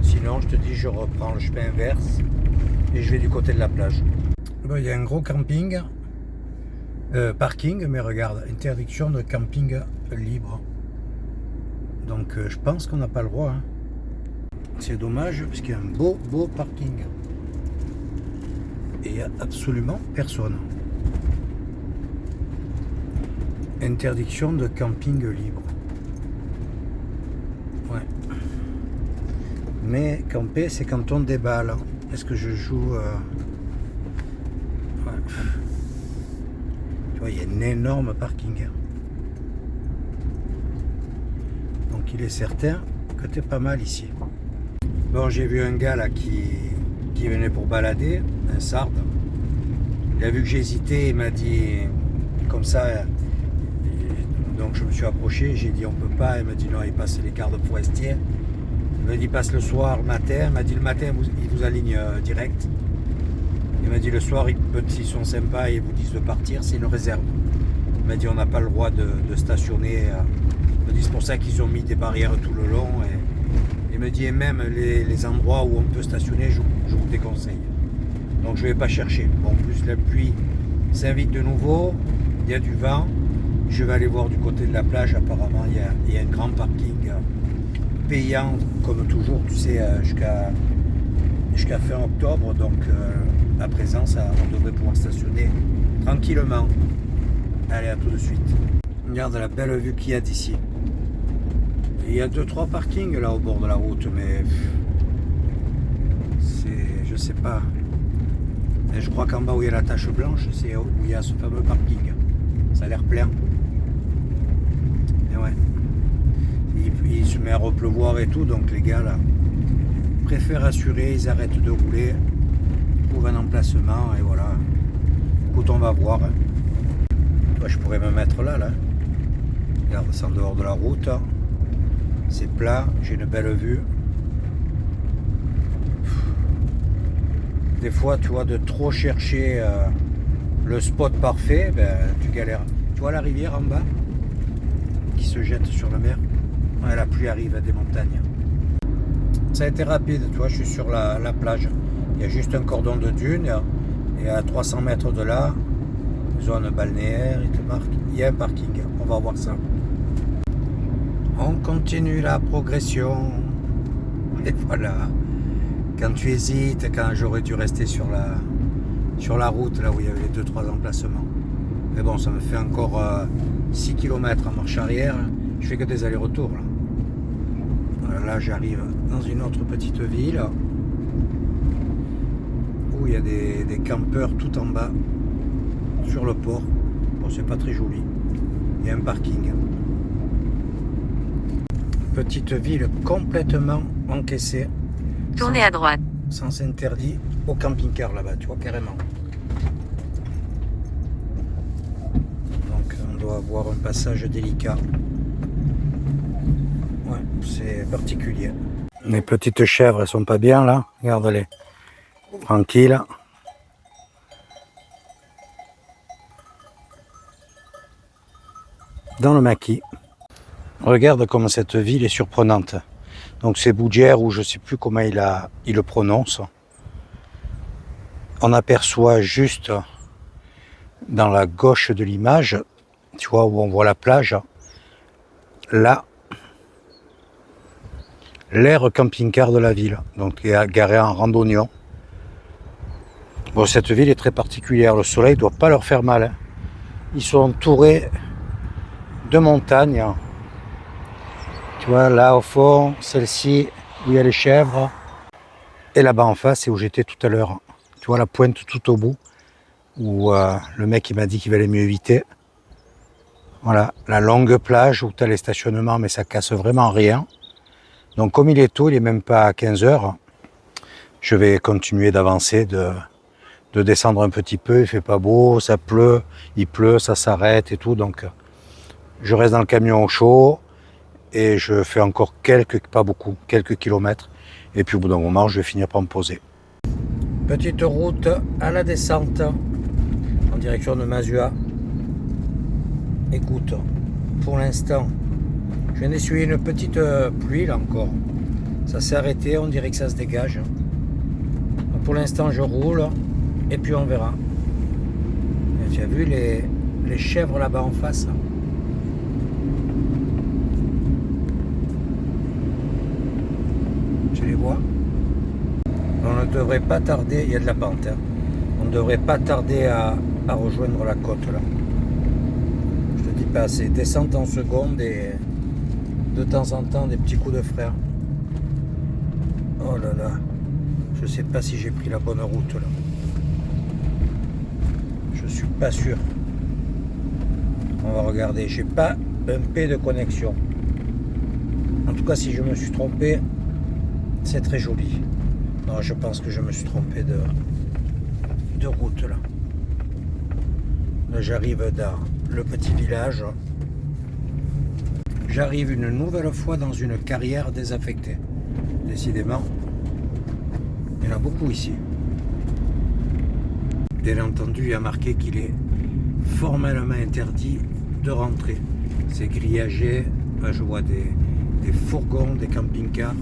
Sinon, je te dis, je reprends le chemin inverse et je vais du côté de la plage. Bon, il y a un gros camping, parking, mais regarde, interdiction de camping libre. Donc, je pense qu'on n'a pas le droit. Hein. C'est dommage parce qu'il y a un beau parking. Et il n'y a absolument personne. Interdiction de camping libre. Ouais. Mais camper, c'est quand on déballe. Est-ce que je joue ouais. Tu vois, il y a un énorme parking. Donc il est certain que tu es pas mal ici. Bon, j'ai vu un gars là qui venait pour balader, un sarde. Il a vu que j'hésitais, il m'a dit comme ça. Donc je me suis approché, j'ai dit on peut pas. Il m'a dit non, il passe les gardes forestiers. Il m'a dit passe le soir, le matin. Il m'a dit le matin, ils vous alignent direct. Il m'a dit le soir, s'ils sont sympas, ils vous disent de partir, c'est une réserve. Il m'a dit on n'a pas le droit de stationner. Il m'a dit c'est pour ça qu'ils ont mis des barrières tout le long. Et il me dit et même les endroits où on peut stationner, je vous déconseille. Donc je ne vais pas chercher. Bon, en plus la pluie s'invite de nouveau, il y a du vent. Je vais aller voir du côté de la plage. Apparemment, il y a un grand parking payant, comme toujours, tu sais, jusqu'à fin octobre. Donc à présent, on devrait pouvoir stationner tranquillement. Allez, à tout de suite. Regarde la belle vue qu'il y a d'ici. Il y a 2-3 parkings là au bord de la route, mais c'est, je sais pas. Et je crois qu'en bas où il y a la tache blanche, c'est où il y a ce fameux parking. Ça a l'air plein. Et ouais. Il se met à repleuvoir et tout, donc les gars là préfèrent assurer, ils arrêtent de rouler, trouvent un emplacement et voilà. Écoute, on va voir. Moi, je pourrais me mettre là. Regarde, c'est en dehors de la route. C'est plat, j'ai une belle vue. Des fois, tu vois, de trop chercher le spot parfait, ben, tu galères. Tu vois la rivière en bas qui se jette sur la mer. Ouais, la pluie arrive à des montagnes. Ça a été rapide, tu vois, je suis sur la plage. Il y a juste un cordon de dunes et à 300 mètres de là, zone balnéaire, il te marque, il y a un parking. On va voir ça. On continue la progression. Et voilà. Quand tu hésites, quand j'aurais dû rester sur la route, là où il y avait les 2-3 emplacements. Mais bon, ça me fait encore 6 km en marche arrière. Je fais que des allers-retours. Voilà, là, j'arrive dans une autre petite ville où il y a des campeurs tout en bas sur le port. Bon, c'est pas très joli. Il y a un parking. Petite ville complètement encaissée. Tournez à droite. Sens interdit au camping-car là-bas, tu vois, carrément. Donc on doit avoir un passage délicat. Ouais, c'est particulier. Les petites chèvres, elles sont pas bien là, regarde-les. Tranquille. Dans le maquis. Regarde comme cette ville est surprenante. Donc c'est Bougère, ou je ne sais plus comment il le prononce. On aperçoit juste dans la gauche de l'image, tu vois, où on voit la plage, là, l'aire camping-car de la ville, donc il est garé en randonnion. Bon, cette ville est très particulière, le soleil ne doit pas leur faire mal. Ils sont entourés de montagnes. Tu vois, là au fond, celle-ci, où il y a les chèvres. Et là-bas en face, c'est où j'étais tout à l'heure. Tu vois la pointe tout au bout, où le mec il m'a dit qu'il valait mieux éviter. Voilà, la longue plage où tu as les stationnements, mais ça casse vraiment rien. Donc comme il est tôt, il n'est même pas à 15 heures, je vais continuer d'avancer, de descendre un petit peu. Il fait pas beau, ça pleut, il pleut, ça s'arrête et tout. Donc je reste dans le camion au chaud. Et je fais encore pas beaucoup, quelques kilomètres. Et puis au bout d'un moment, je vais finir par me poser. Petite route à la descente en direction de Masua. Écoute, pour l'instant, je viens d'essuyer une petite pluie là encore. Ça s'est arrêté, on dirait que ça se dégage. Donc, pour l'instant, je roule et puis on verra. Et tu as vu les chèvres là-bas en face? Tu les vois? On ne devrait pas tarder, il y a de la pente, hein. On ne devrait pas tarder à rejoindre la côte là. Je te dis pas assez, descente en seconde et de temps en temps des petits coups de frein. Oh là là, je sais pas si j'ai pris la bonne route là. Je suis pas sûr. On va regarder, j'ai pas un P de connexion. En tout cas, si je me suis trompé, c'est très joli. Non, je pense que je me suis trompé de route là. Là, j'arrive dans le petit village. J'arrive une nouvelle fois dans une carrière désaffectée. Décidément, il y en a beaucoup ici. Bien entendu, il y a marqué qu'il est formellement interdit de rentrer. C'est grillagé. Là, je vois des fourgons, des camping-cars.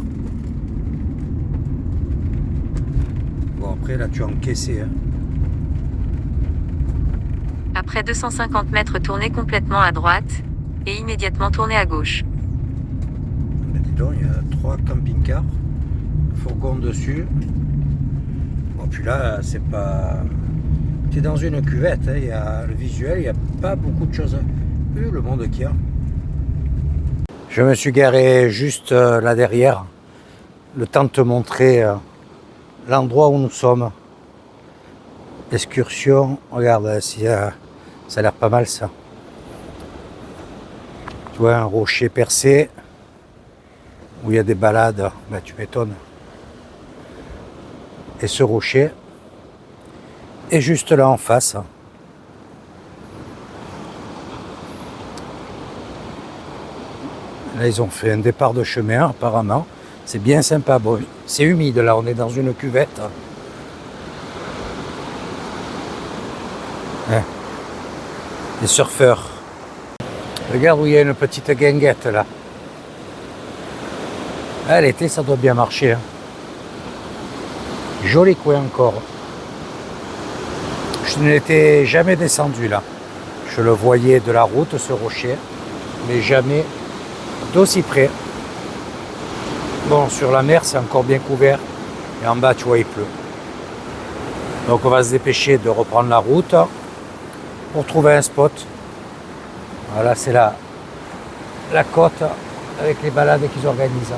Bon, après, là, tu as encaissé. Hein. Après 250 mètres, tournez complètement à droite et immédiatement tournez à gauche. Ben, dis donc, il y a 3 camping-cars, fourgons dessus. Bon, puis là, c'est pas... Tu es dans une cuvette, hein, il y a le visuel, il n'y a pas beaucoup de choses. Le monde qu'il y a. Je me suis garé juste là derrière, le temps de te montrer l'endroit où nous sommes. Excursion, regarde, ça a l'air pas mal ça. Tu vois, un rocher percé, où il y a des balades, ben, tu m'étonnes. Et ce rocher est juste là en face. Là, ils ont fait un départ de chemin, apparemment. C'est bien sympa. Bon, c'est humide, là. On est dans une cuvette. Hein. Les surfeurs. Regarde où il y a une petite guinguette, là. Ah, l'été, ça doit bien marcher. Hein. Joli coin encore. Je n'étais jamais descendu, là. Je le voyais de la route, ce rocher. Mais jamais d'aussi près. Bon, sur la mer, c'est encore bien couvert. Et en bas, tu vois, il pleut. Donc, on va se dépêcher de reprendre la route pour trouver un spot. Voilà, c'est la côte avec les balades qu'ils organisent.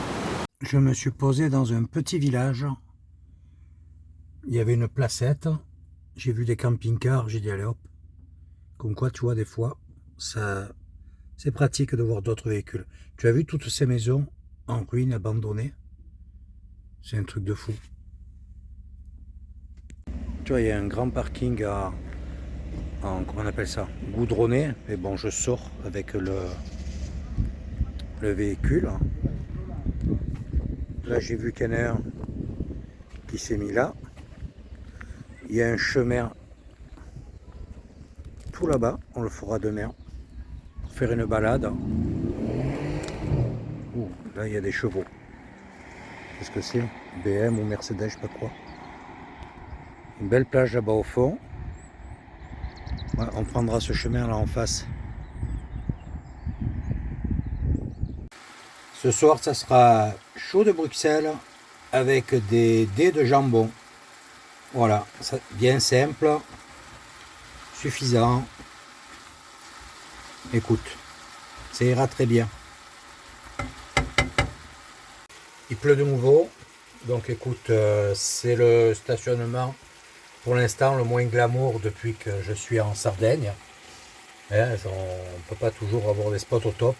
Je me suis posé dans un petit village. Il y avait une placette. J'ai vu des camping-cars. J'ai dit, allez hop. Comme quoi, tu vois, des fois, c'est pratique de voir d'autres véhicules. Tu as vu toutes ces maisons en ruine, abandonnées? C'est un truc de fou. Tu vois, il y a un grand parking comment on appelle ça? Goudronné. Mais bon, je sors avec le véhicule. Là, j'ai vu qu'il y en a un qui s'est mis là. Il y a un chemin tout là-bas. On le fera demain. Pour faire une balade. Ouh, là, il y a des chevaux. Qu'est-ce que c'est? BM ou Mercedes, je sais pas quoi. Une belle plage là-bas au fond. Ouais, on prendra ce chemin là en face. Ce soir, ça sera chaud de Bruxelles avec des dés de jambon. Voilà, ça, bien simple, suffisant. Écoute, ça ira très bien. Il pleut de nouveau, donc écoute, c'est le stationnement pour l'instant le moins glamour depuis que je suis en Sardaigne. Hein, on ne peut pas toujours avoir des spots au top,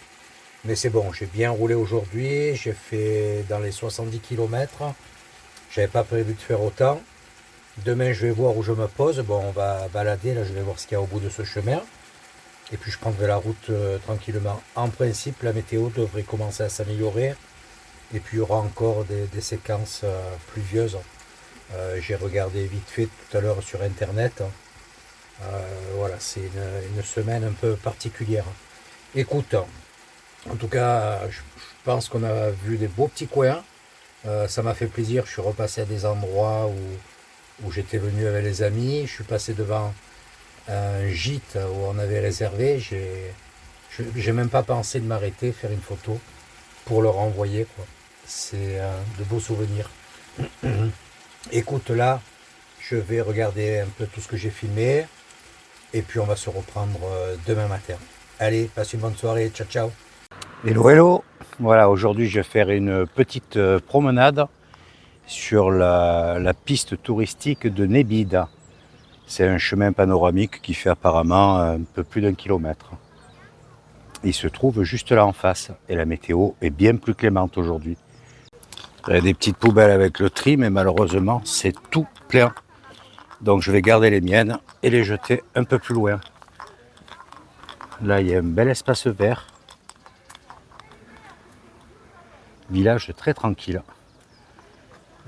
mais c'est bon, j'ai bien roulé aujourd'hui, j'ai fait dans les 70 km, j'avais pas prévu de faire autant. Demain je vais voir où je me pose, bon on va balader, là je vais voir ce qu'il y a au bout de ce chemin, et puis je prendrai la route tranquillement. En principe la météo devrait commencer à s'améliorer. Et puis il y aura encore des séquences pluvieuses. J'ai regardé vite fait tout à l'heure sur internet. Voilà, c'est une semaine un peu particulière. Écoute, en tout cas, je pense qu'on a vu des beaux petits coins. Ça m'a fait plaisir. Je suis repassé à des endroits où j'étais venu avec les amis. Je suis passé devant un gîte où on avait réservé. J'ai même pas pensé de m'arrêter, faire une photo pour leur envoyer, quoi. C'est de beaux souvenirs. Écoute, là, je vais regarder un peu tout ce que j'ai filmé. Et puis on va se reprendre demain matin. Allez, passe une bonne soirée. Ciao, ciao. Hello, hello. Voilà, aujourd'hui, je vais faire une petite promenade sur la piste touristique de Nebid. C'est un chemin panoramique qui fait apparemment un peu plus d'1 kilomètre. Il se trouve juste là en face. Et la météo est bien plus clémente aujourd'hui. Il y a des petites poubelles avec le tri, mais malheureusement, c'est tout plein. Donc je vais garder les miennes et les jeter un peu plus loin. Là, il y a un bel espace vert. Village très tranquille.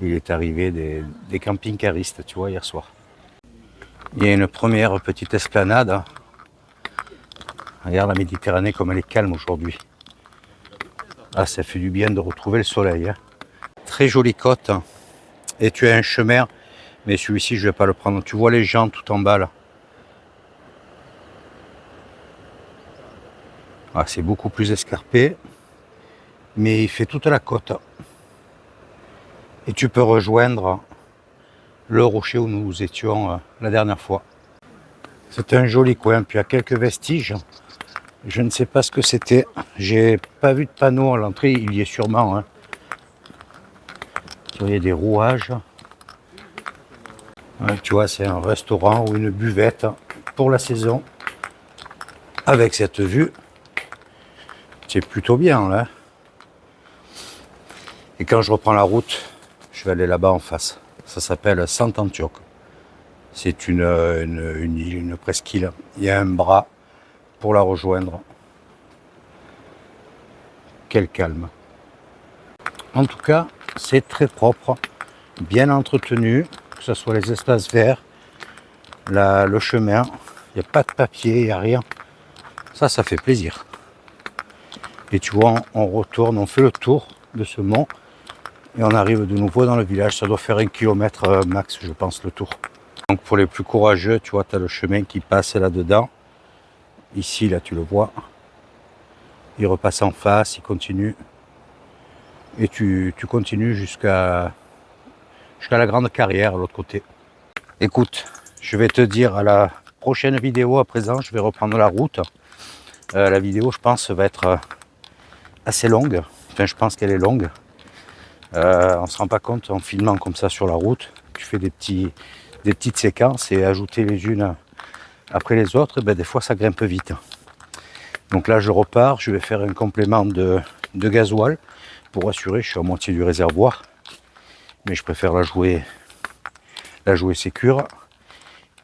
Il est arrivé des camping-caristes, tu vois, hier soir. Il y a une première petite esplanade. Regarde la Méditerranée comme elle est calme aujourd'hui. Ah, ça fait du bien de retrouver le soleil. Hein. Très jolie côte. Et tu as un chemin, mais celui-ci, je ne vais pas le prendre. Tu vois les gens tout en bas là. Ah, c'est beaucoup plus escarpé, mais il fait toute la côte. Et tu peux rejoindre le rocher où nous étions la dernière fois. C'est un joli coin, puis il y a quelques vestiges. Je ne sais pas ce que c'était. J'ai pas vu de panneau à l'entrée, il y est sûrement. Hein. Il y a des rouages. Ouais, tu vois, c'est un restaurant ou une buvette pour la saison. Avec cette vue, c'est plutôt bien là. Et quand je reprends la route, je vais aller là-bas en face. Ça s'appelle Sant'Antioco. C'est une île, une presqu'île. Il y a un bras pour la rejoindre. Quel calme. En tout cas, c'est très propre, bien entretenu, que ce soit les espaces verts, le chemin. Il n'y a pas de papier, il n'y a rien. Ça fait plaisir. Et tu vois, on retourne, on fait le tour de ce mont et on arrive de nouveau dans le village. Ça doit faire 1 kilomètre max, je pense, le tour. Donc pour les plus courageux, tu vois, tu as le chemin qui passe là-dedans. Ici, là, tu le vois. Il repasse en face, il continue. Et tu continues jusqu'à la grande carrière à l'autre côté. Écoute, je vais te dire à la prochaine vidéo. À présent, je vais reprendre la route. La vidéo, je pense, va être assez longue. Enfin, je pense qu'elle est longue. On ne se rend pas compte en filmant comme ça sur la route. Tu fais des petites séquences et ajouter les unes après les autres, ben, des fois ça grimpe vite. Donc là, je repars. Je vais faire un complément de gasoil pour assurer. Je suis à moitié du réservoir. Mais je préfère la jouer sécure.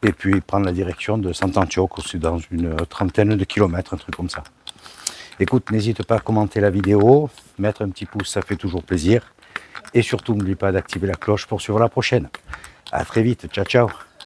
Et puis prendre la direction de Sant'Antioco, c'est dans une trentaine de kilomètres, un truc comme ça. Écoute, n'hésite pas à commenter la vidéo, mettre un petit pouce, ça fait toujours plaisir. Et surtout, n'oublie pas d'activer la cloche pour suivre la prochaine. À très vite, ciao ciao.